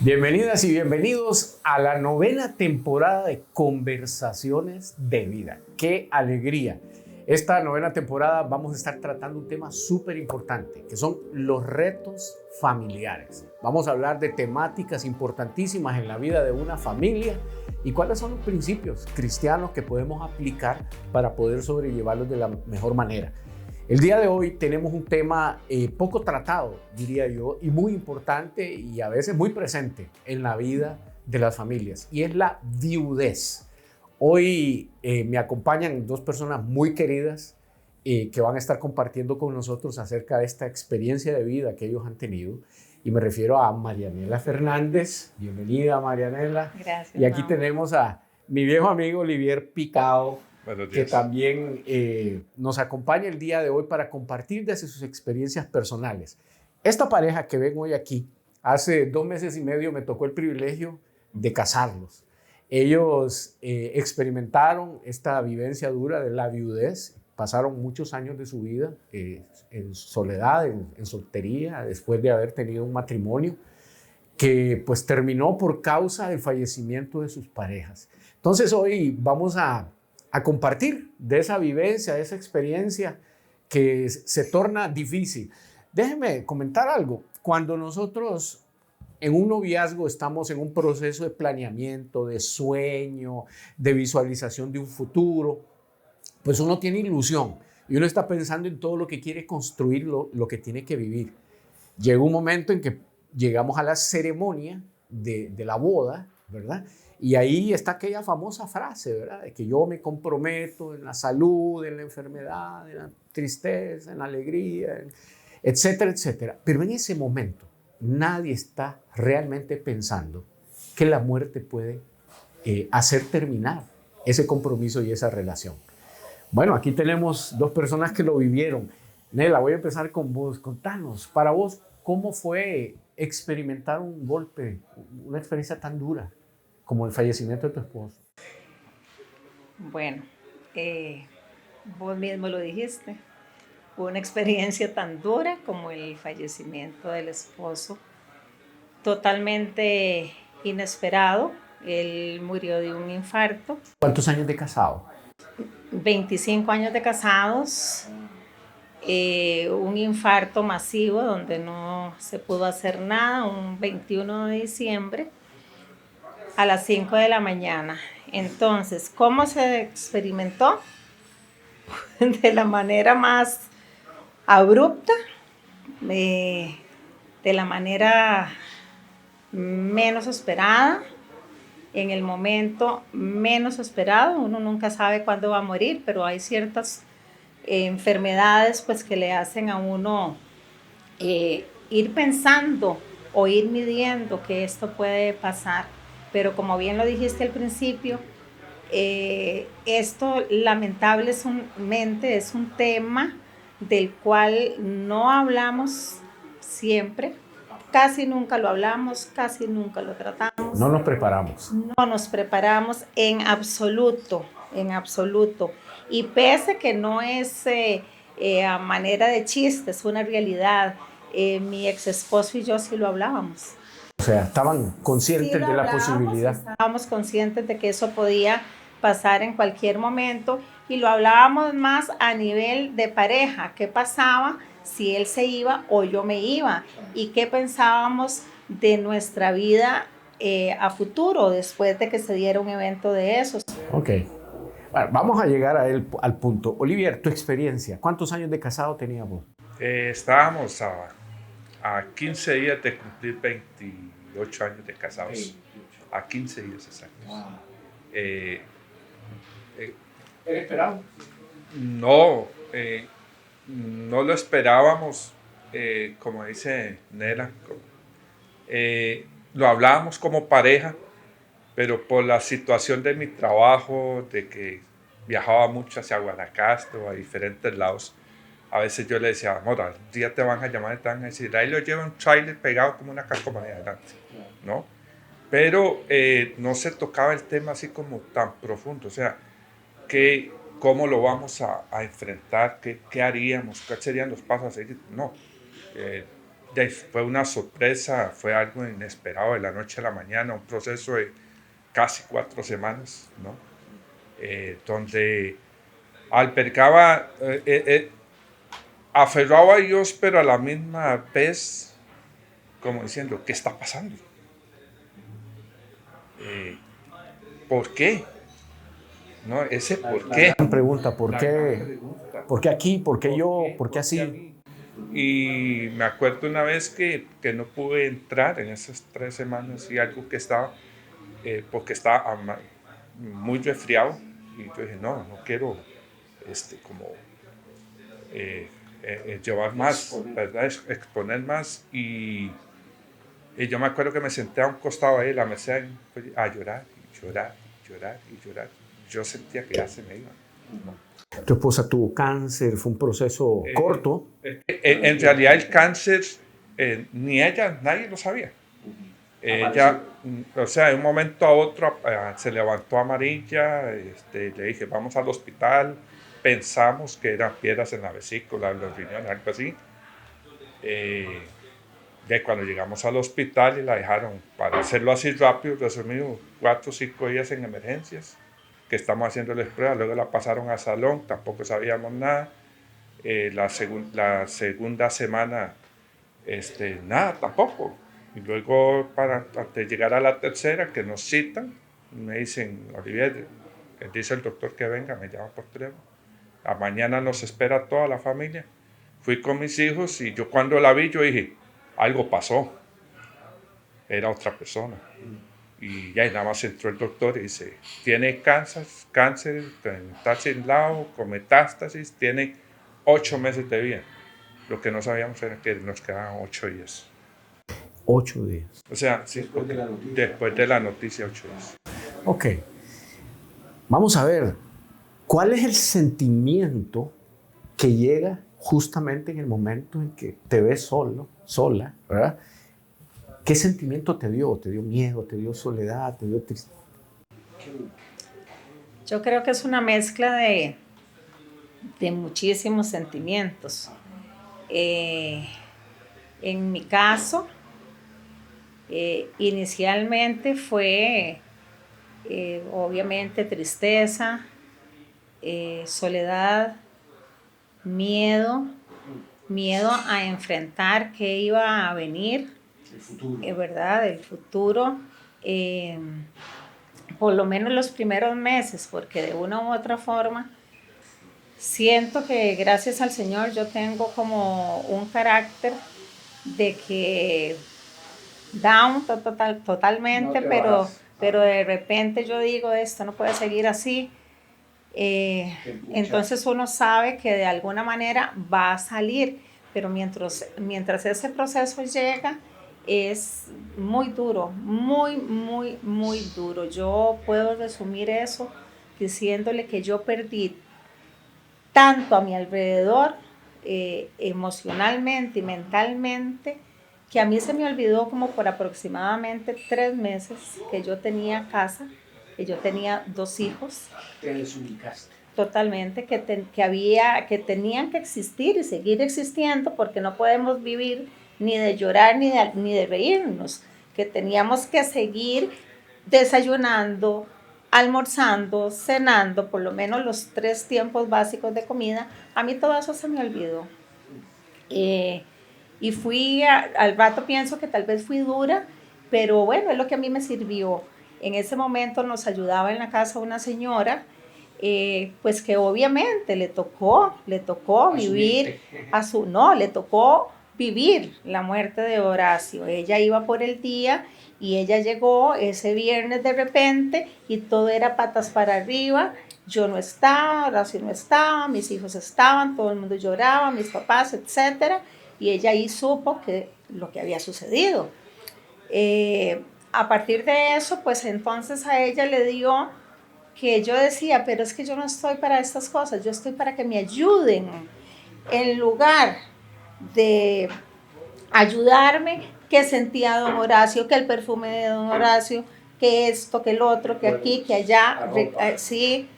Bienvenidas y bienvenidos a la novena temporada de Conversaciones de Vida. ¡Qué alegría! Esta novena temporada vamos a estar tratando un tema súper importante, que son los retos familiares. Vamos a hablar de temáticas importantísimas en la vida de una familia y cuáles son los principios cristianos que podemos aplicar para poder sobrellevarlos de la mejor manera. El día de hoy tenemos un tema poco tratado, diría yo, y muy importante y a veces muy presente en la vida de las familias, y es la viudez. Hoy me acompañan dos personas muy queridas que van a estar compartiendo con nosotros acerca de esta experiencia de vida que ellos han tenido. Y me refiero a Marianela Fernández. Bienvenida, Marianela. Gracias. Y aquí tenemos a mi viejo amigo Olivier Picao, que también nos acompaña el día de hoy para compartir desde sus experiencias personales. Esta pareja que ven hoy aquí, hace 2 meses y medio me tocó el privilegio de casarlos. Ellos experimentaron esta vivencia dura de la viudez, pasaron muchos años de su vida en soledad, en soltería, después de haber tenido un matrimonio que pues terminó por causa del fallecimiento de sus parejas. Entonces hoy vamos a compartir de esa vivencia, de esa experiencia que se torna difícil. Déjenme comentar algo. Cuando nosotros en un noviazgo estamos en un proceso de planeamiento, de sueño, de visualización de un futuro, pues uno tiene ilusión y uno está pensando en todo lo que quiere construir, lo que tiene que vivir. Llega un momento en que llegamos a la ceremonia de la boda, ¿verdad? Y ahí está aquella famosa frase, ¿verdad? De que yo me comprometo en la salud, en la enfermedad, en la tristeza, en la alegría, etcétera, etcétera. Pero en ese momento nadie está realmente pensando que la muerte puede hacer terminar ese compromiso y esa relación. Bueno, aquí tenemos dos personas que lo vivieron. Nela, voy a empezar con vos. Contanos, para vos, ¿cómo fue experimentar un golpe, una experiencia tan dura como el fallecimiento de tu esposo? Bueno, vos mismo lo dijiste, fue una experiencia tan dura como el fallecimiento del esposo, totalmente inesperado. Él murió de un infarto. ¿Cuántos años de casado? 25 años de casados, un infarto masivo donde no se pudo hacer nada, un 21 de diciembre a las 5 de la mañana. Entonces, ¿cómo se experimentó? De la manera más abrupta, de la manera menos esperada, en el momento menos esperado. Uno nunca sabe cuándo va a morir, pero hay ciertas enfermedades pues, que le hacen a uno ir pensando o ir midiendo que esto puede pasar. Pero como bien lo dijiste al principio, esto lamentablemente es un tema del cual no hablamos siempre, casi nunca lo hablamos, casi nunca lo tratamos. No nos preparamos. No nos preparamos en absoluto, en absoluto. Y pese que no es a manera de chiste, es una realidad. Mi ex esposo y yo sí lo hablábamos. O sea, estaban conscientes de la posibilidad. Estábamos conscientes de que eso podía pasar en cualquier momento y lo hablábamos más a nivel de pareja. ¿Qué pasaba si él se iba o yo me iba? ¿Y qué pensábamos de nuestra vida a futuro después de que se diera un evento de esos? Ok. Bueno, vamos a llegar al punto. Olivier, tu experiencia. ¿Cuántos años de casado tenías vos? Estábamos a 15 días de cumplir 28 años de casados. A 15 días exactos. Wow. ¿Era esperado? No, no lo esperábamos, como dice Nela. Lo hablábamos como pareja, pero por la situación de mi trabajo, de que viajaba mucho hacia Guanacaste o a diferentes lados, a veces yo le decía, amor, al día te van a llamar y te van a decir, ahí lo lleva un trailer pegado como una calcomanía adelante, ¿no? Pero no se tocaba el tema así como tan profundo, o sea, ¿cómo lo vamos a enfrentar? ¿Qué haríamos? ¿Cuáles serían los pasos a seguir? No, fue una sorpresa, fue algo inesperado de la noche a la mañana, un proceso de casi 4 semanas, ¿no? Donde albergaba, aferrado a Dios, pero a la misma vez como diciendo, ¿qué está pasando? ¿Por qué? ¿No? Ese por qué. Pregunta, ¿por qué? ¿Por qué aquí? ¿Por qué yo? ¿Por qué así? Y me acuerdo una vez que no pude entrar en esas 3 semanas y algo que estaba, porque estaba muy resfriado. Y yo dije, no quiero como llevar más, ¿verdad? Exponer más. Y yo me acuerdo que me senté a un costado de la mesa a llorar, y llorar, y llorar, y llorar. Yo sentía que ya se me iba. Tu esposa tuvo cáncer, fue un proceso corto. En realidad el cáncer, ni ella, nadie lo sabía. Ella, o sea, de un momento a otro se levantó amarilla, le dije, vamos al hospital, pensamos que eran piedras en la vesícula, en los riñones, algo así. De cuando llegamos al hospital y la dejaron, para hacerlo así rápido, resumido, 4 o 5 días en emergencias, que estamos haciéndoles pruebas, luego la pasaron a salón, tampoco sabíamos nada. La segunda semana, nada, tampoco. Y luego, antes de llegar a la tercera, que nos citan, me dicen, Olivier, dice el doctor que venga, me llama por teléfono. A mañana nos espera toda la familia. Fui con mis hijos y yo cuando la vi, yo dije, algo pasó. Era otra persona. Y ya nada más entró el doctor y dice, tiene cáncer, está sin lado, con metástasis, tiene 8 meses de vida. Lo que no sabíamos era que nos quedaban 8 días. 8 días. O sea, sí, después de la noticia 8 días. Ok. Vamos a ver, ¿cuál es el sentimiento que llega justamente en el momento en que te ves solo, sola, ¿verdad? ¿Qué sentimiento te dio? ¿Te dio miedo? ¿Te dio soledad? ¿Te dio tristeza? Yo creo que es una mezcla de muchísimos sentimientos. En mi caso, inicialmente fue obviamente tristeza, soledad, miedo a enfrentar qué iba a venir, el futuro. ¿Verdad? El futuro, por lo menos los primeros meses, porque de una u otra forma siento que gracias al Señor yo tengo como un carácter de que down totalmente, no, pero de repente yo digo, esto no puede seguir así. Entonces uno sabe que de alguna manera va a salir, pero mientras ese proceso llega, es muy duro, muy duro. Yo puedo resumir eso diciéndole que yo perdí tanto a mi alrededor, emocionalmente y mentalmente, que a mí se me olvidó como por aproximadamente 3 meses que yo tenía casa, que yo tenía 2 hijos. Te desubicaste. Totalmente, que tenían que existir y seguir existiendo, porque no podemos vivir ni de llorar ni de reírnos, que teníamos que seguir desayunando, almorzando, cenando, por lo menos los 3 tiempos básicos de comida. A mí todo eso se me olvidó. Y al rato pienso que tal vez fui dura, pero bueno, es lo que a mí me sirvió. En ese momento nos ayudaba en la casa una señora, pues que obviamente le tocó vivir le tocó vivir la muerte de Horacio. Ella iba por el día y ella llegó ese viernes de repente y todo era patas para arriba. Yo no estaba, Horacio no estaba, mis hijos estaban, todo el mundo lloraba, mis papás, etcétera. Y ella ahí supo lo que había sucedido. A partir de eso, pues entonces a ella le dio que yo decía, pero es que yo no estoy para estas cosas, yo estoy para que me ayuden. En lugar de ayudarme, que sentía don Horacio, que el perfume de don Horacio, que esto, que el otro, que aquí, que allá, sí.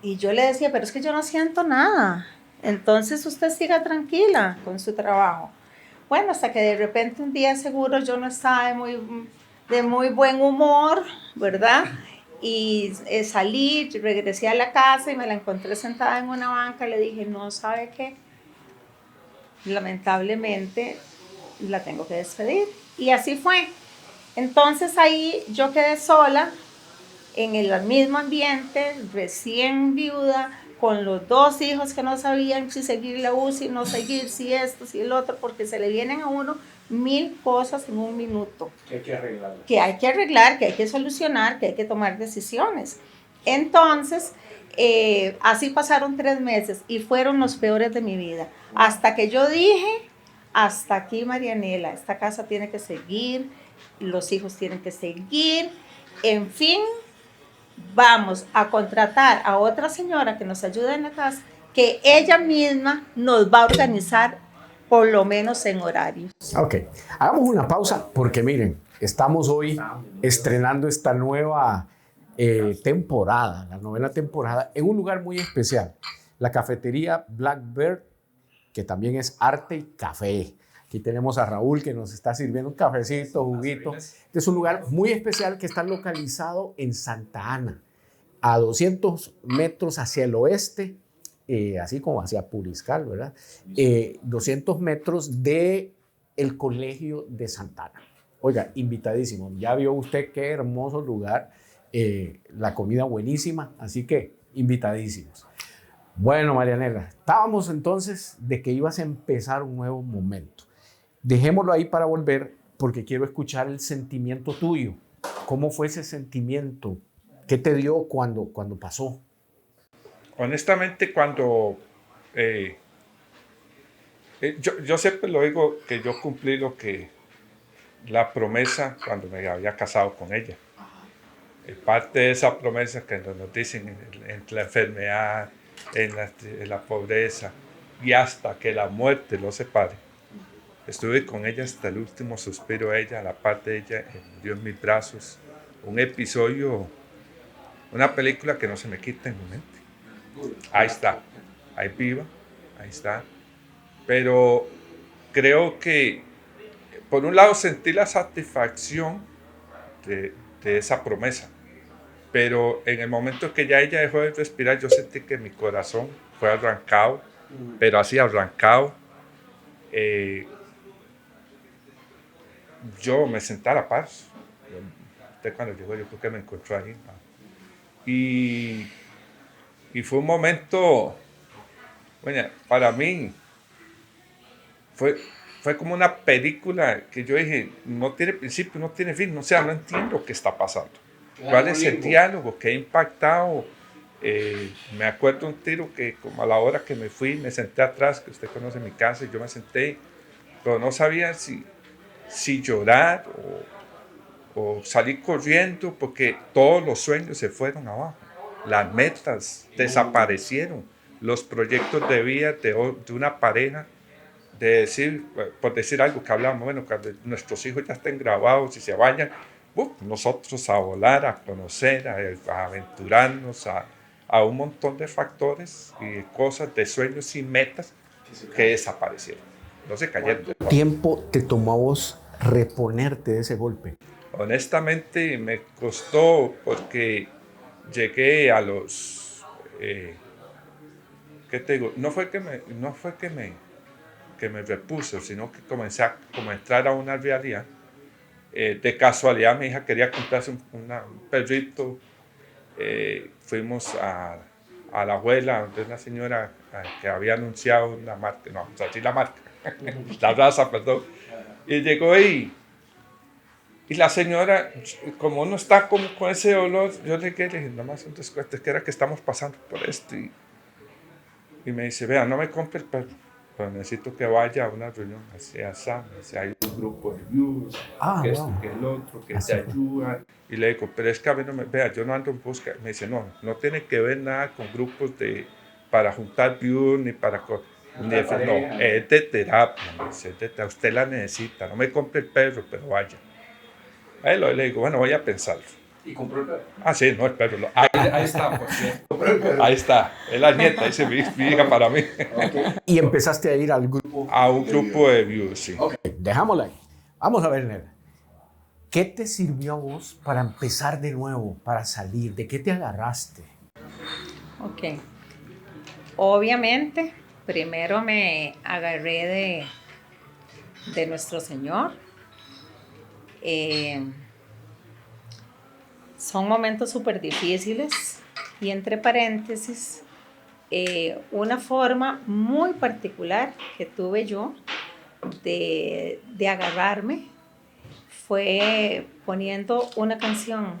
Y yo le decía, pero es que yo no siento nada. Entonces usted siga tranquila con su trabajo. Bueno, hasta que de repente un día seguro yo no estaba de muy buen humor, ¿verdad? Y salí, regresé a la casa y me la encontré sentada en una banca. Le dije, no, ¿sabe qué? Lamentablemente la tengo que despedir. Y así fue. Entonces ahí yo quedé sola en el mismo ambiente, recién viuda, con los 2 hijos que no sabían si seguir la UCI, no seguir, si esto, si el otro, porque se le vienen a uno 1000 cosas en un minuto. Que hay que arreglar. Que hay que arreglar, que hay que solucionar, que hay que tomar decisiones. Entonces, así pasaron 3 meses y fueron los peores de mi vida. Hasta que yo dije, hasta aquí, Marianela, esta casa tiene que seguir, los hijos tienen que seguir, en fin, vamos a contratar a otra señora que nos ayude en la casa, que ella misma nos va a organizar por lo menos en horarios. Ok, hagamos una pausa porque miren, estamos hoy estrenando esta nueva temporada, la 9ª temporada, en un lugar muy especial, la cafetería Blackbird, que también es arte y café. Aquí tenemos a Raúl que nos está sirviendo un cafecito, juguito. Este es un lugar muy especial que está localizado en Santa Ana, a 200 metros hacia el oeste, así como hacia Puriscal, ¿verdad? 200 metros del Colegio de Santa Ana. Oiga, invitadísimo. Ya vio usted qué hermoso lugar, la comida buenísima, así que invitadísimos. Bueno, Marianela, estábamos entonces de que ibas a empezar un nuevo momento. Dejémoslo ahí para volver porque quiero escuchar el sentimiento tuyo. ¿Cómo fue ese sentimiento? ¿Qué te dio cuando pasó? Honestamente, cuando yo siempre lo digo que yo cumplí la promesa cuando me había casado con ella. Parte de esa promesa que nos dicen en la enfermedad, en la pobreza y hasta que la muerte los separe. Estuve con ella hasta el último suspiro, ella, a la parte de ella, murió en mis brazos. Un episodio, una película que no se me quita en mi mente. Ahí está, ahí viva, ahí está. Pero creo que, por un lado, sentí la satisfacción de esa promesa. Pero en el momento que ya ella dejó de respirar, yo sentí que mi corazón fue arrancado, pero así arrancado. Yo me senté a la paz. Usted cuando llegó, yo creo que me encontró ahí. Y fue un momento, bueno, para mí, fue como una película que yo dije, no tiene principio, no tiene fin, o sea, no entiendo qué está pasando. ¿Cuál es el diálogo que ha impactado? Me acuerdo un tiro que como a la hora que me fui, me senté atrás, que usted conoce mi casa, y yo me senté, pero no sabía si llorar o salir corriendo, porque todos los sueños se fueron abajo. Las metas desaparecieron. Los proyectos de vida de una pareja, de decir, por decir algo que hablamos, bueno, cuando nuestros hijos ya estén grabados y se vayan, nosotros a volar, a conocer, a aventurarnos, a un montón de factores y cosas, de sueños y metas que desaparecieron. No se cayeron. ¿Cuánto tiempo te tomó a vos reponerte de ese golpe? Honestamente me costó porque llegué a los... ¿qué te digo? No fue que me repuse, sino que comencé a entrar a una realidad. De casualidad mi hija quería comprarse un perrito. Fuimos a la abuela de una señora que había anunciado una marca, no vamos a decir la marca, la raza, perdón. Y llegó ahí. Y la señora, como uno está como con ese dolor, yo le dije, nomás un descuento, es que era que estamos pasando por esto. Y me dice, vea, no me compre el perro, pero necesito que vaya a una reunión así, hay un grupo de viewers, que esto, que el otro, que te ayudan. Y le digo, pero es que a mí no me, vea, yo no ando en busca. Me dice, no tiene que ver nada con grupos para juntar viewers, ni para... no, es de terapia, me dice, usted la necesita, no me compre el perro, pero vaya. Ahí le digo, bueno, voy a pensarlo. ¿Y compró el perro? Ah, sí, no, el perro. Ahí está, por cierto. Ahí está. Es la nieta, dice mi hija para mí. Okay. Y empezaste a ir al grupo. A un grupo de viudos, sí. Okay, dejámosla ahí. Vamos a ver, Nela. ¿Qué te sirvió a vos para empezar de nuevo, para salir? ¿De qué te agarraste? Ok. Obviamente, primero me agarré de nuestro Señor. Son momentos súper difíciles y entre paréntesis, una forma muy particular que tuve yo de agarrarme fue poniendo una canción.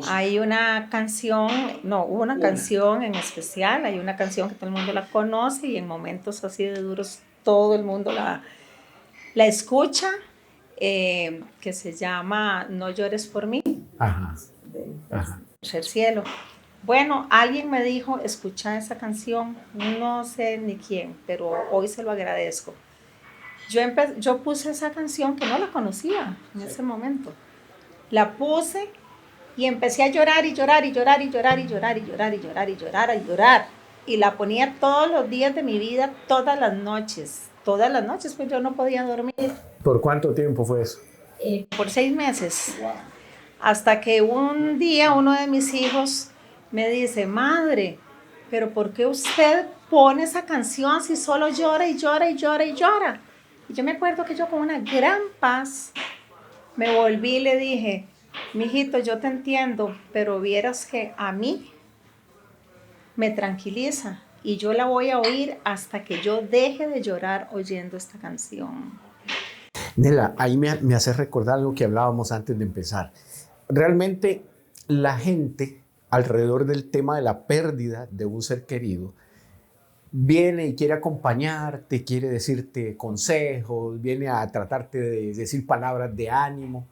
Hay una canción, no, una canción en especial, hay una canción que todo el mundo la conoce y en momentos así de duros todo el mundo la escucha, que se llama No llores por mí. Ajá. Ajá. El cielo. Bueno, alguien me dijo, escucha esa canción, no sé ni quién, pero hoy se lo agradezco. Yo puse esa canción que no la conocía en ese momento. La puse y empecé a llorar y llorar y llorar y llorar y llorar y llorar y llorar y llorar y llorar. Y la ponía todos los días de mi vida, todas las noches. Todas las noches, pues yo no podía dormir. ¿Por cuánto tiempo fue eso? Por 6 meses. Wow. Hasta que un día uno de mis hijos me dice, madre, pero ¿por qué usted pone esa canción si solo llora y llora y llora y llora? Y yo me acuerdo que yo con una gran paz me volví y le dije, mijito, yo te entiendo, pero vieras que a mí me tranquiliza y yo la voy a oír hasta que yo deje de llorar oyendo esta canción. Nela, ahí me hace recordar algo que hablábamos antes de empezar. Realmente la gente alrededor del tema de la pérdida de un ser querido viene y quiere acompañarte, quiere decirte consejos, viene a tratarte de decir palabras de ánimo.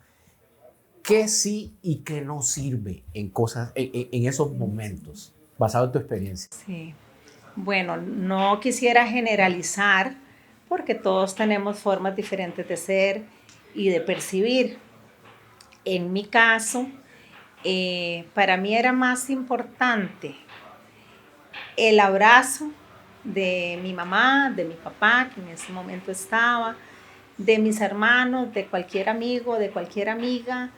¿Qué sí y qué no sirve en cosas, en esos momentos, basado en tu experiencia? Sí. Bueno, no quisiera generalizar porque todos tenemos formas diferentes de ser y de percibir. En mi caso, para mí era más importante el abrazo de mi mamá, de mi papá, que en ese momento estaba, de mis hermanos, de cualquier amigo, de cualquier amiga,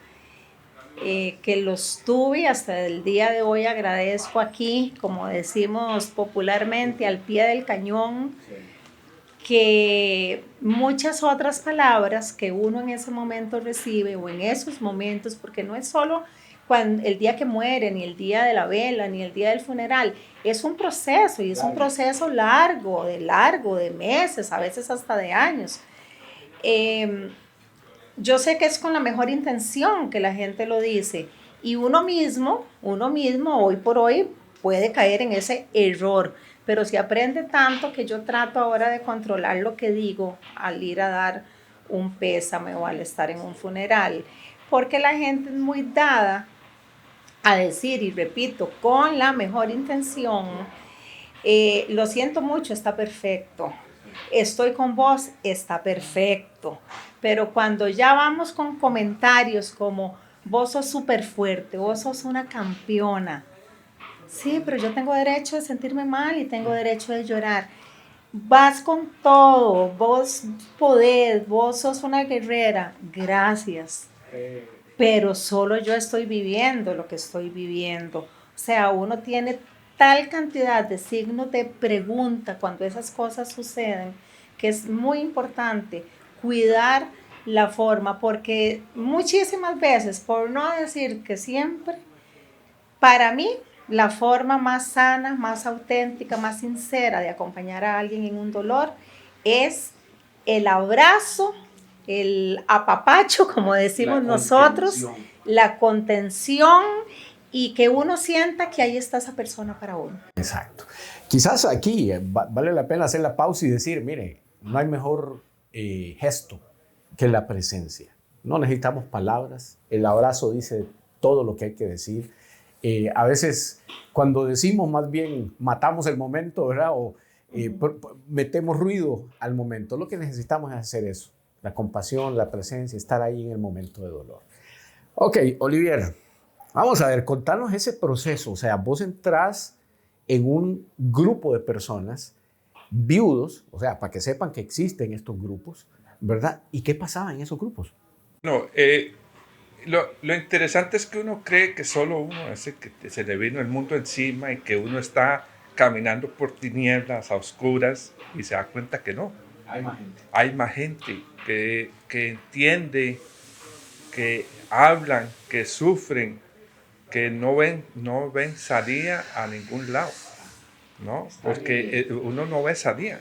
que los tuve hasta el día de hoy. Agradezco aquí, como decimos popularmente, al pie del cañón, que muchas otras palabras que uno en ese momento recibe o en esos momentos, porque no es solo el día que muere, ni el día de la vela, ni el día del funeral, es un proceso y es un proceso largo, de meses, a veces hasta de años. Yo sé que es con la mejor intención que la gente lo dice y uno mismo hoy por hoy puede caer en ese error, pero se aprende tanto que yo trato ahora de controlar lo que digo al ir a dar un pésame o al estar en un funeral, porque la gente es muy dada a decir, y repito, con la mejor intención, lo siento mucho, está perfecto. Estoy con vos, está perfecto. Pero cuando ya vamos con comentarios como vos sos súper fuerte, vos sos una campeona. Sí, pero yo tengo derecho de sentirme mal y tengo derecho de llorar. Vas con todo, vos podés, vos sos una guerrera. Gracias. Pero solo yo estoy viviendo lo que estoy viviendo. O sea, uno tiene tal cantidad de signos de pregunta cuando esas cosas suceden, que es muy importante cuidar la forma, porque muchísimas veces, por no decir que siempre, para mí, la forma más sana, más auténtica, más sincera de acompañar a alguien en un dolor es el abrazo, el apapacho, como decimos nosotros, la contención y que uno sienta que ahí está esa persona para uno. Exacto. Quizás aquí vale la pena hacer la pausa y decir, mire, no hay mejor gesto que la presencia. No necesitamos palabras, el abrazo dice todo lo que hay que decir. A veces cuando decimos más bien matamos el momento, ¿verdad? O metemos ruido al momento. Lo que necesitamos es hacer eso, la compasión, la presencia, estar ahí en el momento de dolor. Ok, Olivier, vamos a ver, contanos ese proceso. O sea, vos entrás en un grupo de personas viudos, o sea, para que sepan que existen estos grupos, ¿verdad? ¿Y qué pasaba en esos grupos? No, lo interesante es que uno cree que solo uno es el que se le vino el mundo encima y que uno está caminando por tinieblas a oscuras y se da cuenta que no. Hay más gente. Hay más gente que entiende, que hablan, que sufren, que no ven salida a ningún lado, ¿no? Porque uno no ve salida.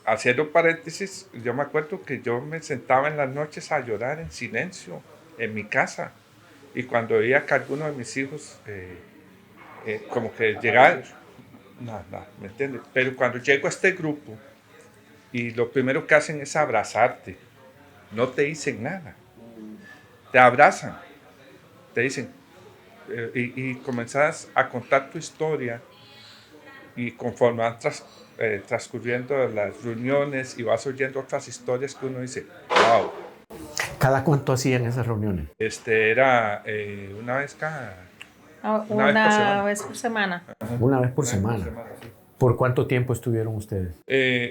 Haciendo paréntesis, yo me acuerdo que yo me sentaba en las noches a llorar en silencio en mi casa y cuando veía que alguno de mis hijos como que llegaban, no, ¿me entiendes? Pero cuando llego a este grupo y lo primero que hacen es abrazarte, no te dicen nada, te abrazan, te dicen y comenzás a contar tu historia y conforme van transcurriendo las reuniones y vas oyendo otras historias que uno dice, wow. ¿Cada cuánto hacían esas reuniones? Era una vez Una vez por semana. Una vez por semana. Sí. ¿Por cuánto tiempo estuvieron ustedes?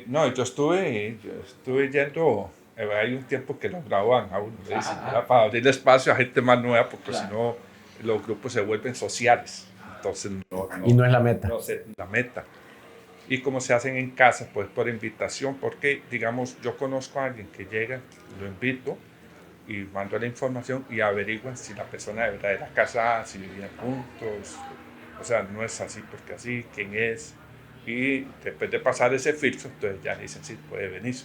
No, yo estuve yendo, hay un tiempo que lo graban a uno, le dicen, para abrir espacio a gente más nueva, porque si no los grupos se vuelven sociales. Entonces y no es la meta. No es la meta. Y como se hacen en casa, pues por invitación, porque digamos, yo conozco a alguien que llega, lo invito y mando la información y averiguan si la persona de verdad era casada, si vivían juntos, o sea, no es así porque así, quién es. Y después de pasar ese filtro, entonces ya le dicen, sí, puede venir.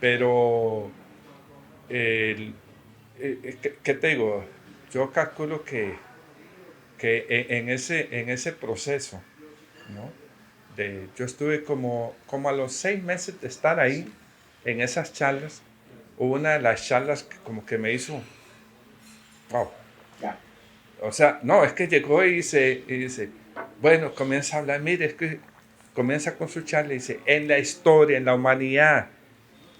Pero, ¿qué te digo? Yo calculo que en ese proceso, ¿no? Yo estuve como a los 6 meses de estar ahí, en esas charlas, hubo una de las charlas que como que me hizo, wow. O sea, no, es que llegó y dice, bueno, comienza a hablar, mire, es que comienza con su charla y dice, en la historia, en la humanidad,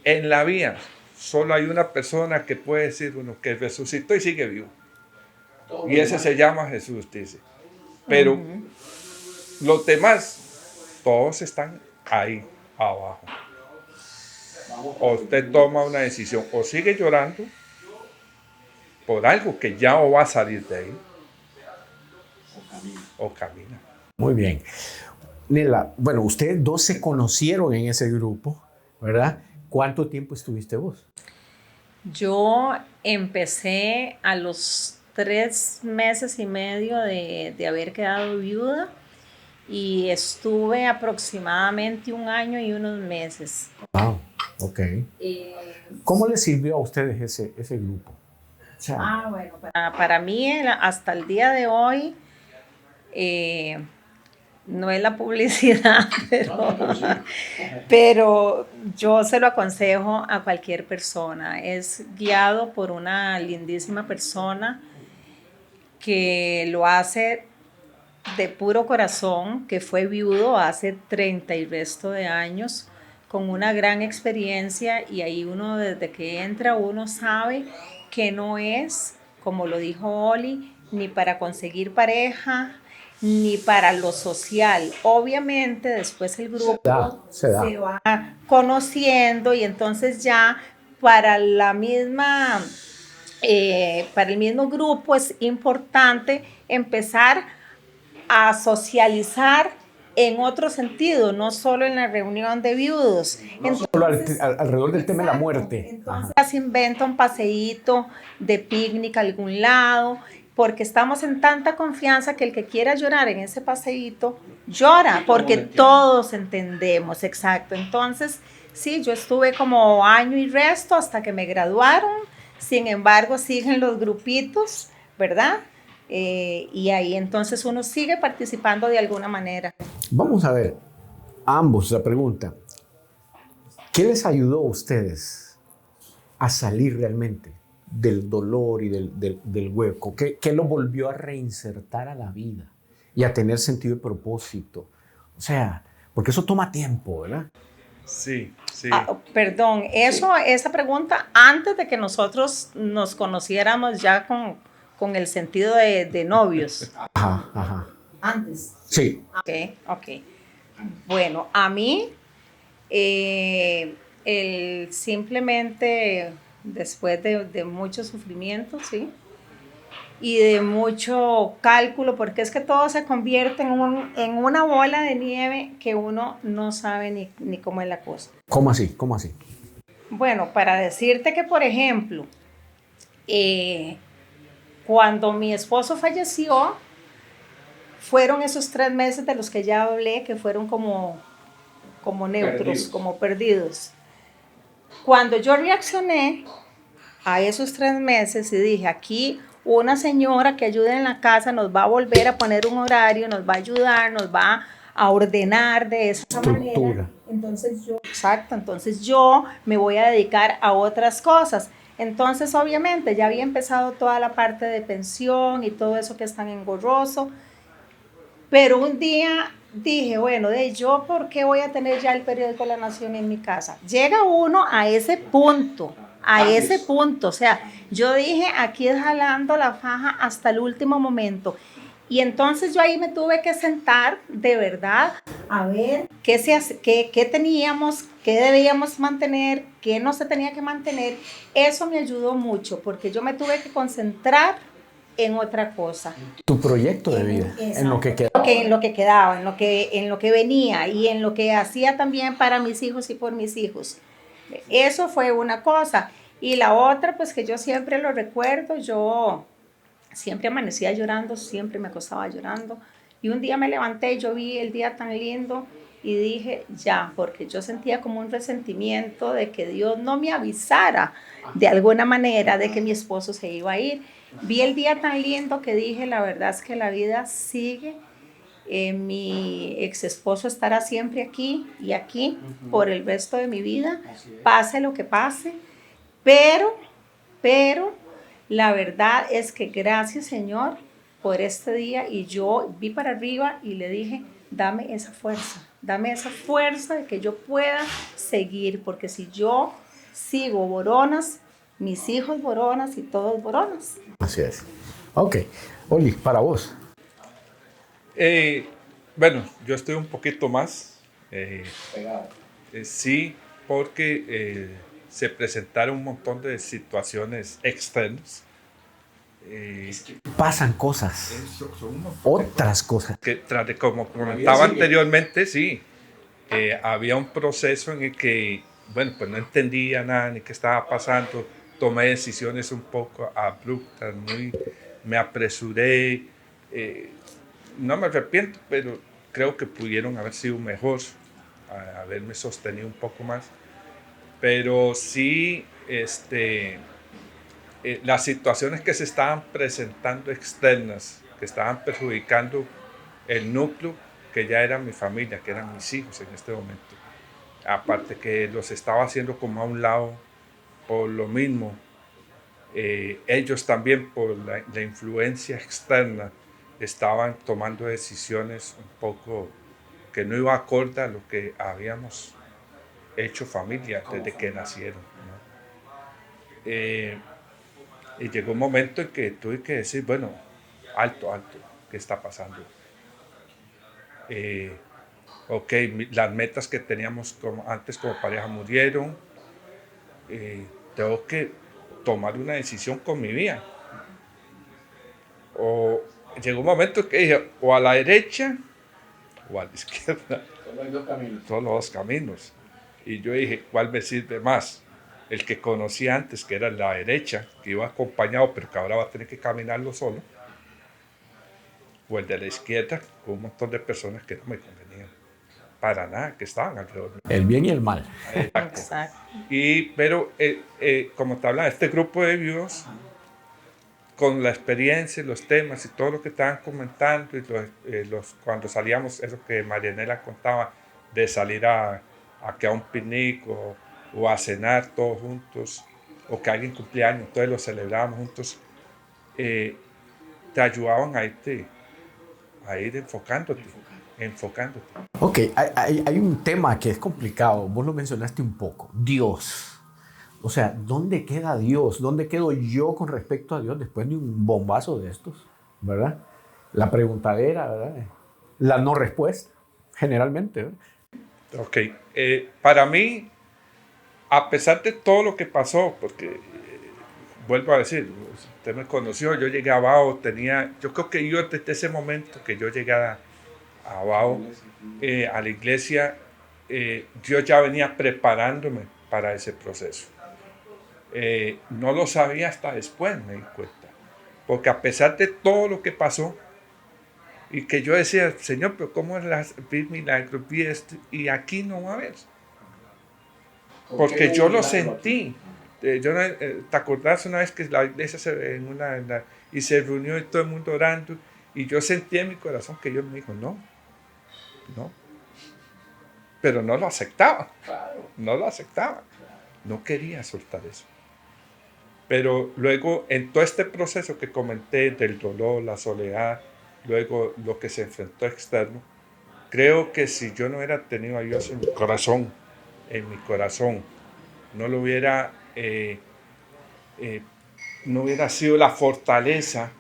en la vida, solo hay una persona que puede decir uno que resucitó y sigue vivo. Y ese se llama Jesús, dice. Pero los demás, todos están ahí abajo. O usted toma una decisión, o sigue llorando por algo que ya o va a salir de ahí, o camina. Muy bien. Nela, bueno, ustedes dos se conocieron en ese grupo, ¿verdad? ¿Cuánto tiempo estuviste vos? Yo empecé a los 3 meses y medio de haber quedado viuda y estuve aproximadamente 1 año y unos meses. Wow, ok. ¿Cómo les sirvió a ustedes ese grupo? O sea, Bueno, para mí hasta el día de hoy no es la publicidad, pero yo se lo aconsejo a cualquier persona. Es guiado por una lindísima persona que lo hace de puro corazón, que fue viudo hace 30 y resto de años, con una gran experiencia, y ahí uno desde que entra uno sabe que no es, como lo dijo Oli, ni para conseguir pareja, ni para lo social. Obviamente después el grupo se va conociendo y entonces ya para la misma, para el mismo grupo es importante empezar a socializar en otro sentido, no solo en la reunión de viudos. No solo alrededor del tema de la muerte. Entonces se inventa un paseíto de picnic a algún lado, porque estamos en tanta confianza que el que quiera llorar en ese paseíto, llora, porque todos entendemos, exacto. Entonces, sí, yo estuve como año y resto hasta que me graduaron, sin embargo, siguen los grupitos, ¿verdad? Y ahí entonces uno sigue participando de alguna manera. Vamos a ver, ambos la pregunta. ¿Qué les ayudó a ustedes a salir realmente del dolor y del hueco? ¿Qué los volvió a reinsertar a la vida y a tener sentido de propósito? O sea, porque eso toma tiempo, ¿verdad? Sí, sí. Perdón, esa pregunta antes de que nosotros nos conociéramos ya con el sentido de novios. Ajá, ajá. Antes. Sí. Ok. Bueno, a mí, simplemente después de mucho sufrimiento, ¿sí? Y de mucho cálculo, porque es que todo se convierte en una bola de nieve que uno no sabe ni cómo es la cosa. ¿Cómo así? ¿Cómo así? Bueno, para decirte que, por ejemplo, cuando mi esposo falleció, fueron esos 3 meses de los que ya hablé, que fueron como neutros, perdidos. Como perdidos. Cuando yo reaccioné a esos 3 meses y dije, aquí una señora que ayuda en la casa nos va a volver a poner un horario, nos va a ayudar, nos va a ordenar de esa manera. Entonces yo me voy a dedicar a otras cosas. Entonces, obviamente, ya había empezado toda la parte de pensión y todo eso que es tan engorroso. Pero un día dije, bueno, yo, ¿por qué voy a tener ya el periódico La Nación en mi casa? Llega uno a ese punto, o sea, yo dije, aquí es jalando la faja hasta el último momento. Y entonces yo ahí me tuve que sentar de verdad a ver qué teníamos, qué debíamos mantener, qué no se tenía que mantener. Eso me ayudó mucho porque yo me tuve que concentrar en otra cosa. Tu proyecto de vida, en lo que queda. En lo que quedaba, en lo que venía y en lo que hacía también para mis hijos y por mis hijos. Eso fue una cosa. Y la otra, pues que yo siempre lo recuerdo, yo siempre amanecía llorando, siempre me acostaba llorando. Y un día me levanté y yo vi el día tan lindo y dije, ya, porque yo sentía como un resentimiento de que Dios no me avisara de alguna manera de que mi esposo se iba a ir. Vi el día tan lindo que dije, la verdad es que la vida sigue. Mi ex esposo estará siempre aquí y aquí por el resto de mi vida, pase lo que pase. Pero la verdad es que gracias, Señor, por este día. Y yo vi para arriba y le dije, dame esa fuerza de que yo pueda seguir, porque si yo sigo boronas, mis hijos boronas y todos boronas. Así es. Ok. Oli, para vos. Bueno, yo estoy un poquito más. Sí, porque se presentaron un montón de situaciones externas. Pasan cosas. Otras cosas. Que tras de, como comentaba anteriormente, sí, había un proceso en el que, bueno, pues no entendía nada ni qué estaba pasando. Tomé decisiones un poco abruptas, me apresuré. No me arrepiento, pero creo que pudieron haber sido mejor, haberme sostenido un poco más. Pero sí, las situaciones que se estaban presentando externas, que estaban perjudicando el núcleo, que ya era mi familia, que eran mis hijos en este momento. Aparte que los estaba haciendo como a un lado por lo mismo. Ellos también por la influencia externa estaban tomando decisiones un poco que no iba acorde a lo que habíamos hecho familia desde que nacieron, ¿no? Y llegó un momento en que tuve que decir, bueno, alto, ¿qué está pasando? Ok, las metas que teníamos antes como pareja murieron, tengo que tomar una decisión con mi vida. O llegó un momento que dije, o a la derecha o a la izquierda. Solo hay 2 caminos. Solo 2 caminos. Y yo dije, ¿cuál me sirve más? El que conocí antes, que era la derecha, que iba acompañado, pero que ahora va a tener que caminarlo solo. O el de la izquierda, con un montón de personas que no me convenían. Para nada, que estaban alrededor. El bien y el mal. Exacto. Pero, como te hablaba, este grupo de viudos, con la experiencia, los temas y todo lo que estaban comentando, y cuando salíamos, eso que Marianela contaba, de salir a un picnic o a cenar todos juntos, o que alguien cumplía años, entonces lo celebrábamos juntos, te ayudaban a ir enfocándote. enfocándote. Ok, hay un tema que es complicado, vos lo mencionaste un poco, Dios. O sea, ¿dónde queda Dios? ¿Dónde quedo yo con respecto a Dios después de un bombazo de estos? ¿Verdad? La preguntadera, ¿verdad? La no respuesta, generalmente. ¿Verdad? Ok, para mí, a pesar de todo lo que pasó, porque vuelvo a decir, usted me conoció, yo llegué a Bao, yo creo que yo desde ese momento que yo llegué a Bao, a la iglesia, yo ya venía preparándome para ese proceso. No lo sabía hasta después, me di cuenta. Porque a pesar de todo lo que pasó, y que yo decía, Señor, pero ¿cómo es las milagros? Y aquí no va a haber. Porque yo lo sentí. ¿Te acordás una vez que la iglesia y se reunió y todo el mundo orando? Y yo sentí en mi corazón que Dios me dijo, no. Pero no lo aceptaba. No lo aceptaba. No quería soltar eso. Pero luego, en todo este proceso que comenté del dolor, la soledad, luego lo que se enfrentó externo, creo que si yo no hubiera tenido a Dios en mi corazón, no lo hubiera, no hubiera sido la fortaleza,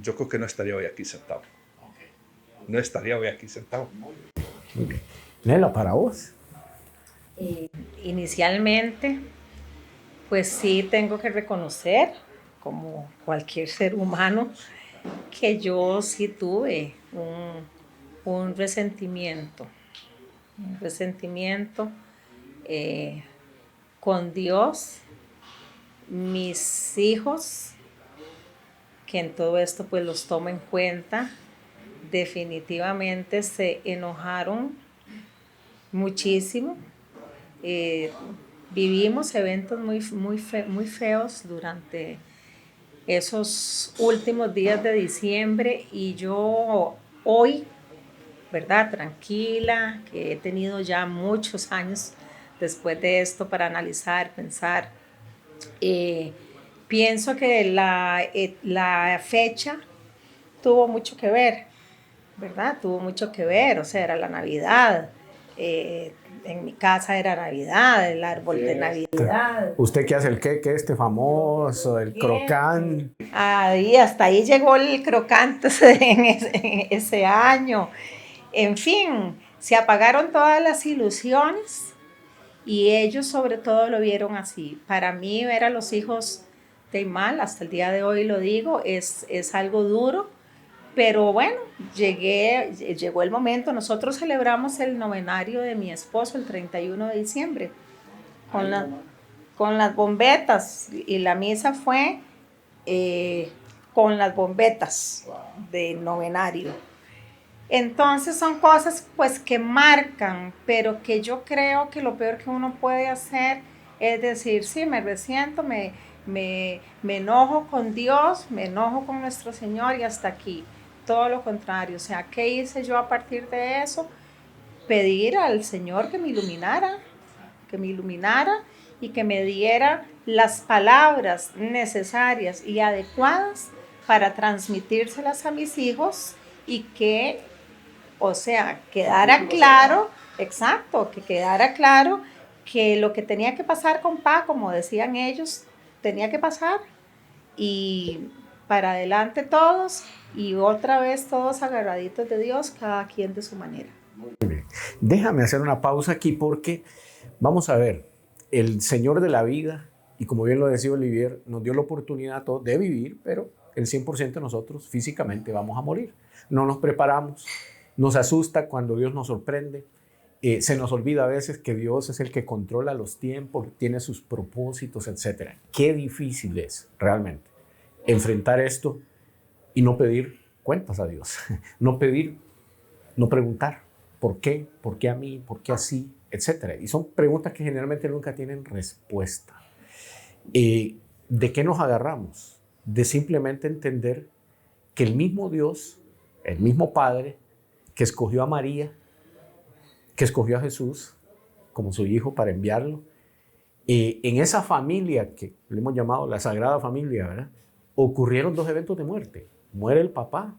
yo creo que no estaría hoy aquí sentado. No estaría hoy aquí sentado. Nela, para vos. Inicialmente, pues sí tengo que reconocer, como cualquier ser humano, que yo sí tuve un resentimiento con Dios, mis hijos, que en todo esto pues los tomo en cuenta, definitivamente se enojaron muchísimo. Vivimos eventos muy feos durante esos últimos días de diciembre y yo hoy, ¿verdad? Tranquila, que he tenido ya muchos años después de esto para analizar, pensar. Pienso que la fecha tuvo mucho que ver, ¿verdad? Tuvo mucho que ver, o sea, era la Navidad. En mi casa era Navidad, el árbol de Navidad. ¿Usted qué hace el queque este famoso, el crocán? Ahí, hasta ahí llegó el crocante en ese año. En fin, se apagaron todas las ilusiones y ellos sobre todo lo vieron así. Para mí ver a los hijos de mal, hasta el día de hoy lo digo, es algo duro. Pero bueno, llegó el momento. Nosotros celebramos el novenario de mi esposo el 31 de diciembre con las bombetas y la misa fue con las bombetas del novenario. Entonces son cosas pues que marcan, pero que yo creo que lo peor que uno puede hacer es decir, sí, me resiento, me enojo con Dios, me enojo con nuestro Señor y hasta aquí. Todo lo contrario, o sea, ¿qué hice yo a partir de eso? Pedir al Señor que me iluminara y que me diera las palabras necesarias y adecuadas para transmitírselas a mis hijos y que, o sea, quedara claro, exacto, que quedara claro que lo que tenía que pasar con Pa, como decían ellos, tenía que pasar y para adelante todos y otra vez todos agarraditos de Dios, cada quien de su manera. Muy bien. Déjame hacer una pausa aquí porque vamos a ver, el Señor de la vida, y como bien lo decía Olivier, nos dio la oportunidad a todos de vivir, pero el 100% de nosotros físicamente vamos a morir. No nos preparamos, nos asusta cuando Dios nos sorprende. Se nos olvida a veces que Dios es el que controla los tiempos, tiene sus propósitos, etc. Qué difícil es realmente enfrentar esto y no pedir cuentas a Dios, no preguntar por qué a mí, por qué así, etc. Y son preguntas que generalmente nunca tienen respuesta. ¿De qué nos agarramos? De simplemente entender que el mismo Dios, el mismo Padre que escogió a María, que escogió a Jesús como su hijo para enviarlo, en esa familia que le hemos llamado la Sagrada Familia, ¿verdad? Ocurrieron dos eventos de muerte. Muere el papá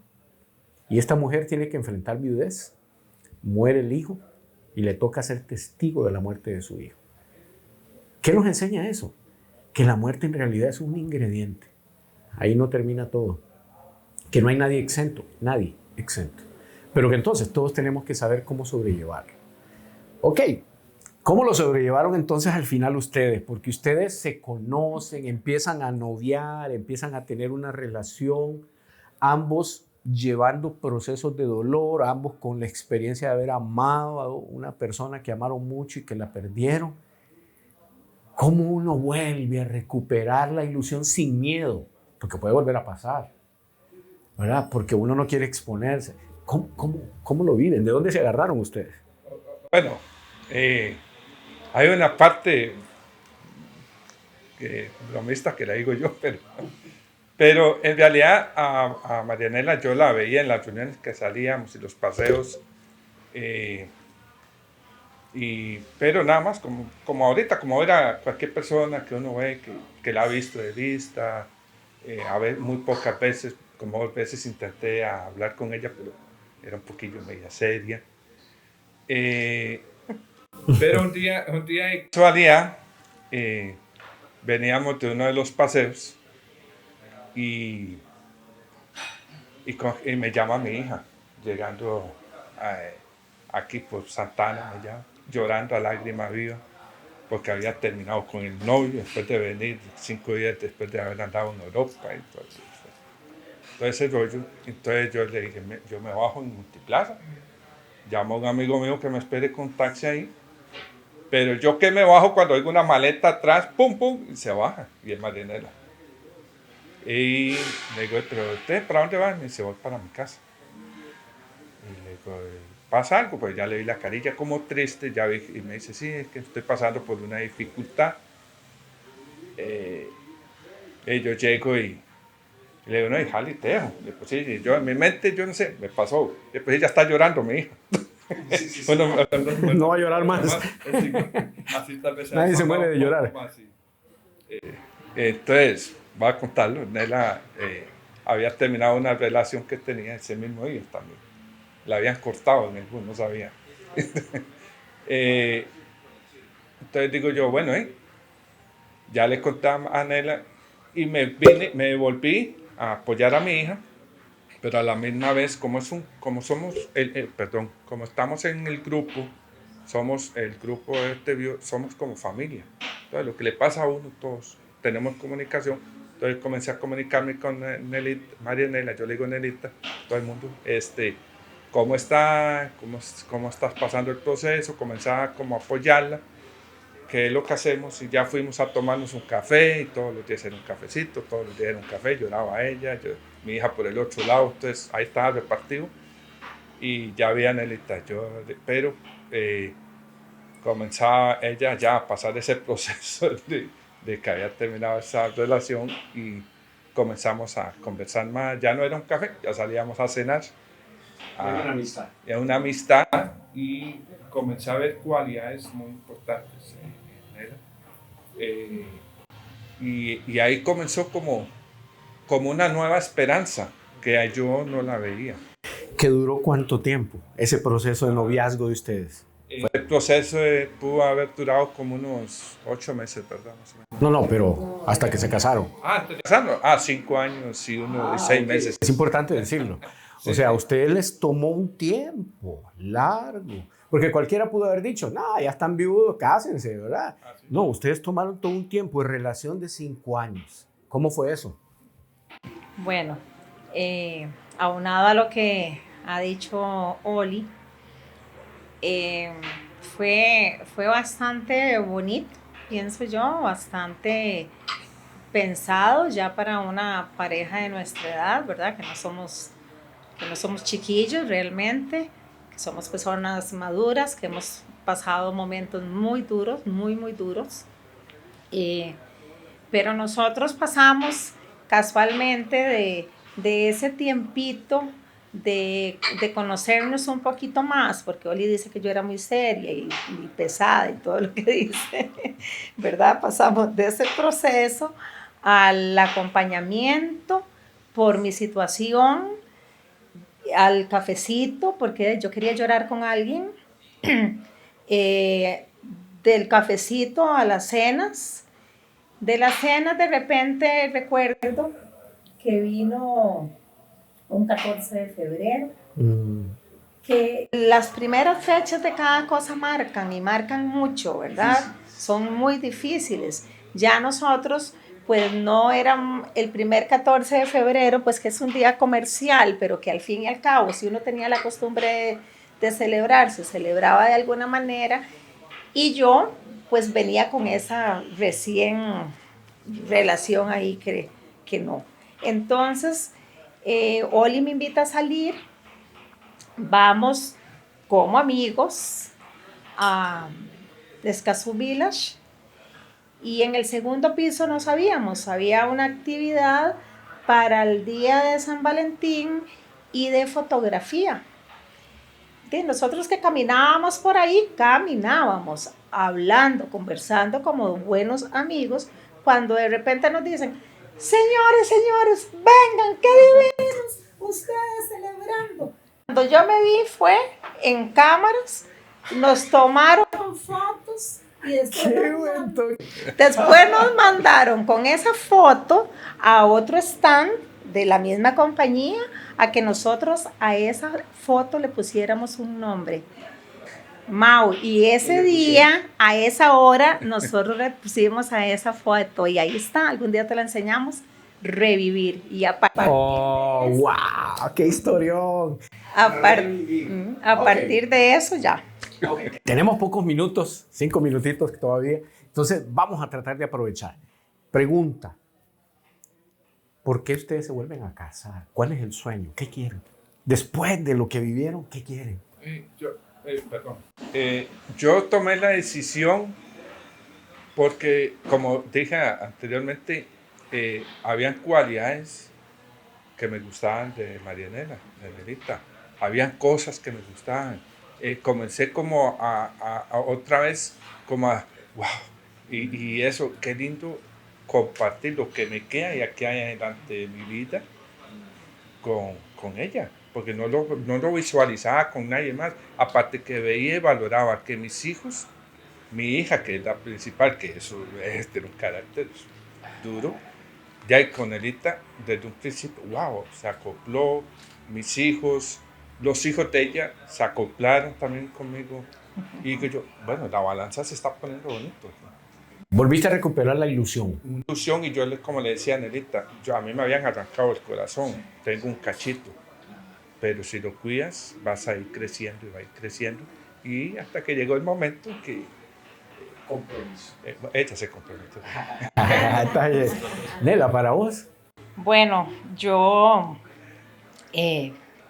Y esta mujer tiene que enfrentar viudez, muere el hijo y le toca ser testigo de la muerte de su hijo. ¿Qué nos enseña eso? Que la muerte en realidad es un ingrediente. Ahí no termina todo. Que no hay nadie exento, Pero que entonces todos tenemos que saber cómo sobrellevarlo. Ok, ¿cómo lo sobrellevaron entonces al final ustedes? Porque ustedes se conocen, empiezan a noviar, empiezan a tener una relación, ambos llevando procesos de dolor, ambos con la experiencia de haber amado a una persona que amaron mucho y que la perdieron. ¿Cómo uno vuelve a recuperar la ilusión sin miedo? Porque puede volver a pasar, ¿verdad? Porque uno no quiere exponerse. ¿Cómo lo viven? ¿De dónde se agarraron ustedes? Bueno, hay una parte bromista que la digo yo, pero en realidad a Marianela yo la veía en las reuniones que salíamos y los paseos, pero nada más como ahorita, como era cualquier persona que uno ve que la ha visto de vista, a ver, muy pocas veces, como 2 veces intenté hablar con ella, pero era un poquillo media seria. Pero un día de casualidad, veníamos de uno de los paseos y me llama mi hija, llegando aquí por Santana, me llama, llorando a lágrima viva, porque había terminado con el novio después de venir 5 días después de haber andado en Europa. Todo ese rollo. Entonces yo le dije, yo me bajo en Multiplaza, llamo a un amigo mío que me espere con taxi ahí, pero yo que me bajo cuando oigo una maleta atrás, pum, pum, y se baja, y es Marianela. Y le digo, pero usted, ¿para dónde va? Y me dice, voy para mi casa. Y le digo, ¿pasa algo? Pues ya le vi la carilla como triste, ya vi, y me dice, sí, es que estoy pasando por una dificultad. Y yo llego y le digo, no, y jale, tejo. Le digo, sí, yo en mi mente, yo no sé, me pasó. Después ella está llorando, mi hija. Sí. Bueno, no va a llorar más. Así tal vez nadie se muere de llorar. Entonces, voy a contarlo. Nela había terminado una relación que tenía ese mismo día también. La habían cortado en el bus, no sabía. Entonces digo yo, bueno, ya le conté a Nela y me volví a apoyar a mi hija, pero a la misma vez, como estamos en el grupo, somos el grupo somos como familia. Entonces, lo que le pasa a uno, todos tenemos comunicación. Entonces comencé a comunicarme con Marianela, yo le digo Nelita, todo el mundo, ¿cómo está? ¿Cómo estás pasando el proceso? Comenzaba como a apoyarla, que es lo que hacemos, y ya fuimos a tomarnos un café, y todos los días era un cafecito, todos los días era un café, lloraba a ella, mi hija por el otro lado, entonces ahí estaba repartido, y ya había Nelita, pero comenzaba ella ya a pasar ese proceso de que había terminado esa relación, y comenzamos a conversar más, ya no era un café, ya salíamos a cenar. Era una amistad, y comencé a ver cualidades muy importantes en él. Y ahí comenzó como una nueva esperanza que yo no la veía. ¿Qué duró cuánto tiempo ese proceso de noviazgo de ustedes? El proceso pudo haber durado como unos 8 meses, ¿verdad? Más o menos. No, pero hasta que se casaron. ¿Antes de casarnos? 5 años y 6 meses. Es importante decirlo. O sea, a ustedes les tomó un tiempo largo. Porque cualquiera pudo haber dicho, no, ya están viudos, cásense, ¿verdad? No, ustedes tomaron todo un tiempo de relación de 5 años. ¿Cómo fue eso? Bueno, aunado a lo que ha dicho Oli, fue bastante bonito, pienso yo, bastante pensado ya para una pareja de nuestra edad, ¿verdad? Que no somos chiquillos realmente, que somos personas maduras, que hemos pasado momentos muy duros, muy, muy duros. Pero nosotros pasamos casualmente de ese tiempito de conocernos un poquito más, porque Oli dice que yo era muy seria y pesada y todo lo que dice, ¿verdad? Pasamos de ese proceso al acompañamiento por mi situación al cafecito, porque yo quería llorar con alguien, del cafecito a las cenas, de las cenas de repente recuerdo que vino un 14 de febrero, que las primeras fechas de cada cosa marcan y marcan mucho, ¿verdad? Son muy difíciles. Ya nosotros, pues no era el primer 14 de febrero, pues que es un día comercial, pero que al fin y al cabo, si uno tenía la costumbre de celebrar, se celebraba de alguna manera, y yo pues venía con esa recién relación ahí que no. Entonces, Oli me invita a salir, vamos como amigos a Escazú Village, y en el segundo piso no sabíamos, había una actividad para el día de San Valentín y de fotografía. Y nosotros que caminábamos por ahí, caminábamos hablando, conversando como buenos amigos, cuando de repente nos dicen, señores, vengan, qué divinos ustedes celebrando. Cuando yo me vi fue en cámaras, nos tomaron fotos y después nos mandaron con esa foto a otro stand de la misma compañía, a que nosotros a esa foto le pusiéramos un nombre. Mau, y ese día, a esa hora, nosotros le pusimos a esa foto, y ahí está, algún día te la enseñamos, Revivir. Y a partir ¡Oh, wow! ¡Qué historión! A partir de eso ya. Okay. Tenemos pocos minutos, 5 minutitos todavía, entonces vamos a tratar de aprovechar. Pregunta, ¿por qué ustedes se vuelven a casar? ¿Cuál es el sueño? ¿Qué quieren? Después de lo que vivieron, ¿qué quieren? Yo tomé la decisión porque, como dije anteriormente, habían cualidades que me gustaban de Marianela, de Nelita. Habían cosas que me gustaban. Comencé como a otra vez, como a, wow, y eso, qué lindo compartir lo que me queda y aquí hay adelante de mi vida con ella, porque no lo visualizaba con nadie más, aparte que veía y valoraba que mis hijos, mi hija, que es la principal, que eso es de un carácter duro, ya con Nelita, desde un principio, wow, se acopló, mis hijos, los hijos de ella se acoplaron también conmigo, y que yo, bueno, la balanza se está poniendo bonito. Volviste a recuperar la ilusión. Ilusión, y yo, como le decía a Nelita, a mí me habían arrancado el corazón, tengo un cachito, pero si lo cuidas, vas a ir creciendo y va a ir creciendo, y hasta que llegó el momento que compromiso. Ella se comprometió. Está bien. Nela, ¿para vos? Bueno, yo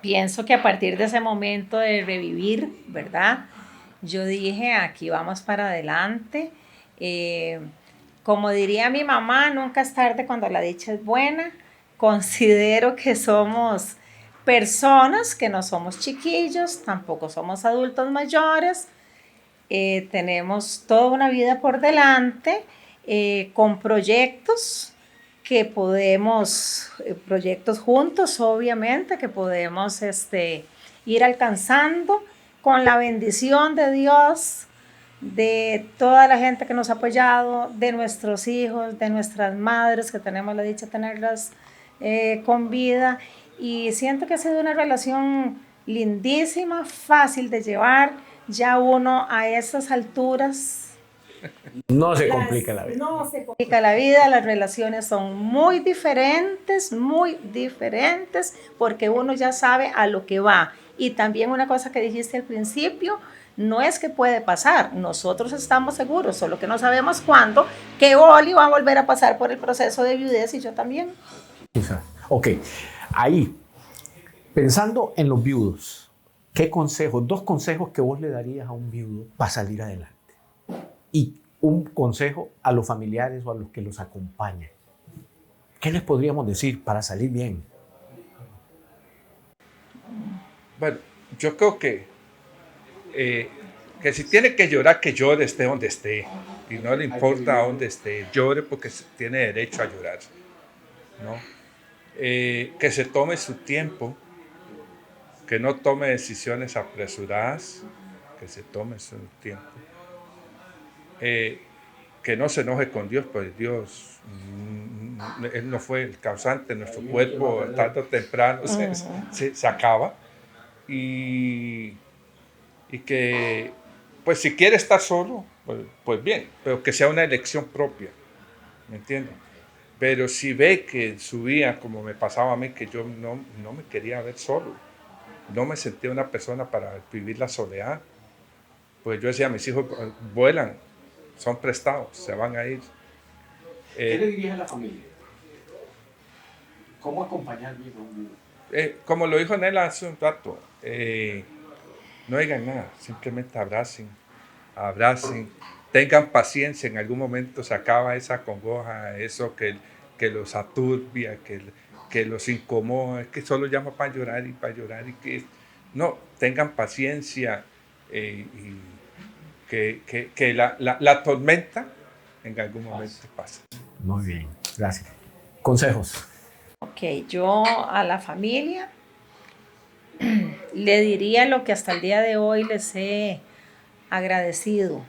pienso que a partir de ese momento de revivir, ¿verdad? Yo dije, aquí vamos para adelante. Como diría mi mamá, nunca es tarde cuando la dicha es buena. Considero que somos personas, que no somos chiquillos, tampoco somos adultos mayores. Tenemos toda una vida por delante, con proyectos que podemos, proyectos juntos, obviamente, que podemos ir alcanzando con la bendición de Dios, de toda la gente que nos ha apoyado, de nuestros hijos, de nuestras madres, que tenemos la dicha de tenerlas con vida. Y siento que ha sido una relación lindísima, fácil de llevar. Ya uno a esas alturas no se complica la vida. No se complica la vida, las relaciones son muy diferentes, porque uno ya sabe a lo que va. Y también una cosa que dijiste al principio, no es que puede pasar, nosotros estamos seguros, solo que no sabemos cuándo, que Oli va a volver a pasar por el proceso de viudez y yo también. Ok, ahí, pensando en los viudos, ¿qué consejos, 2 consejos que vos le darías a un viudo para salir adelante? Y un consejo a los familiares o a los que los acompañan. ¿Qué les podríamos decir para salir bien? Bueno, yo creo que si tiene que llorar, que llore, esté donde esté. Y no le importa dónde esté, llore porque tiene derecho a llorar, ¿no? Que se tome su tiempo que no tome decisiones apresuradas, que se tome su tiempo, que no se enoje con Dios, pues Dios, Él no fue el causante, nuestro cuerpo tarde o temprano se acaba, y que, pues si quiere estar solo, pues bien, pero que sea una elección propia, ¿me entiendes? Pero si ve que en su vida, como me pasaba a mí, que yo no me quería ver solo, no me sentía una persona para vivir la soledad, pues yo decía, mis hijos vuelan, son prestados, se van a ir. ¿Qué le dirías a la familia? ¿Cómo acompañar bien a un viudo? Como lo dijo Nela hace un rato, no digan nada, simplemente abracen, tengan paciencia, en algún momento se acaba esa congoja, eso que los aturbia, que los incomoda, que solo llama para llorar y que no, tengan paciencia, y que la tormenta en algún momento pasa. Muy bien, gracias. Consejos. Ok, yo a la familia le diría lo que hasta el día de hoy les he agradecido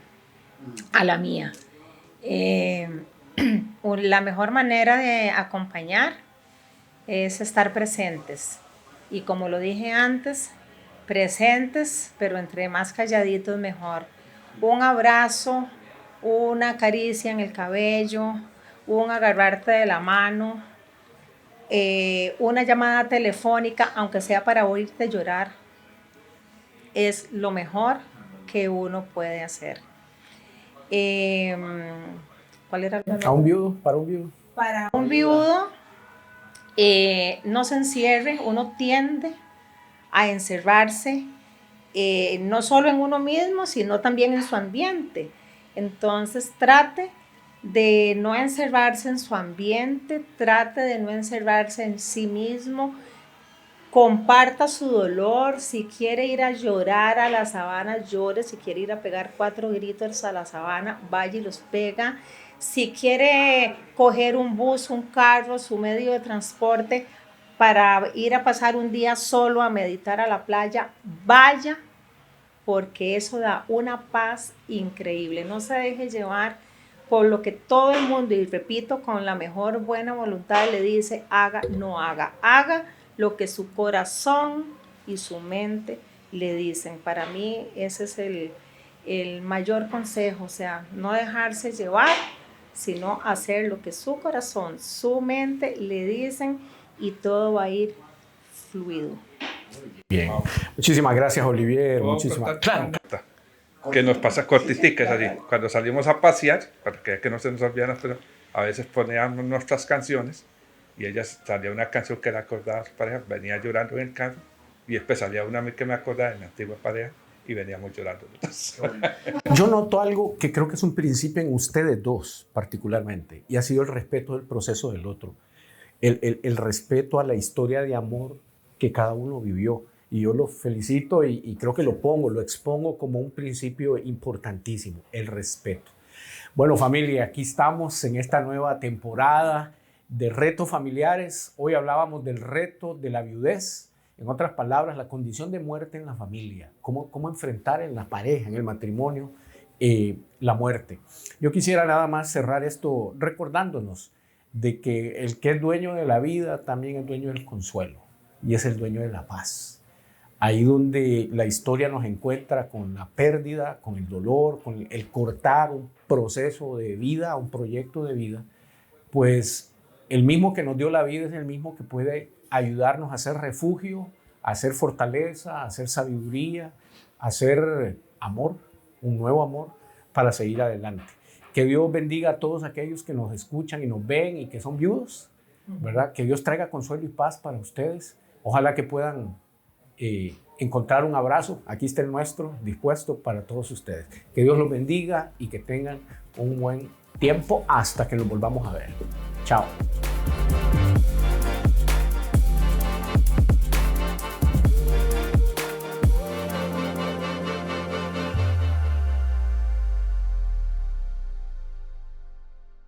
a la mía. La mejor manera de acompañar es estar presentes. Y como lo dije antes, presentes, pero entre más calladitos mejor. Un abrazo, una caricia en el cabello, un agarrarte de la mano, una llamada telefónica, aunque sea para oírte llorar, es lo mejor que uno puede hacer. ¿Cuál era el ¿A un viudo? ¿Para un viudo? Para un viudo, no se encierre, uno tiende a encerrarse, no solo en uno mismo, sino también en su ambiente. Entonces trate de no encerrarse en su ambiente, trate de no encerrarse en sí mismo, comparta su dolor, si quiere ir a llorar a la sabana, llore, si quiere ir a pegar 4 gritos a la sabana, vaya y los pega, si quiere coger un bus, un carro, su medio de transporte para ir a pasar un día solo a meditar a la playa, vaya, porque eso da una paz increíble. No se deje llevar por lo que todo el mundo, y repito, con la mejor buena voluntad le dice, haga, no haga, haga lo que su corazón y su mente le dicen. Para mí ese es el mayor consejo, o sea, no dejarse llevar, sino hacer lo que su corazón, su mente le dicen, y todo va a ir fluido. Bien. Muchísimas gracias, Olivier. Muchísimas. Claro. Que nos pasa cortiticas así. Cuando salimos a pasear, para que no se nos olvidan, pero a veces poníamos nuestras canciones y ella salía una canción que le acordaba a su pareja, venía llorando en el carro, y después salía una que me acordaba de mi antigua pareja y veníamos llorando. Yo noto algo que creo que es un principio en ustedes dos particularmente, y ha sido el respeto del proceso del otro, el respeto a la historia de amor que cada uno vivió. Y yo lo felicito y creo que lo expongo como un principio importantísimo, el respeto. Bueno, familia, aquí estamos en esta nueva temporada de retos familiares. Hoy hablábamos del reto de la viudez, en otras palabras, la condición de muerte en la familia, cómo enfrentar en la pareja, en el matrimonio, la muerte. Yo quisiera nada más cerrar esto recordándonos de que el que es dueño de la vida también es dueño del consuelo y es el dueño de la paz. Ahí donde la historia nos encuentra con la pérdida, con el dolor, con el cortar un proceso de vida, un proyecto de vida, pues el mismo que nos dio la vida es el mismo que puede ayudarnos a hacer refugio, a hacer fortaleza, a hacer sabiduría, a hacer amor, un nuevo amor para seguir adelante. Que Dios bendiga a todos aquellos que nos escuchan y nos ven y que son viudos, ¿verdad? Que Dios traiga consuelo y paz para ustedes. Ojalá que puedan encontrar un abrazo. Aquí está el nuestro, dispuesto para todos ustedes. Que Dios los bendiga y que tengan un buen tiempo hasta que nos volvamos a ver. Chao.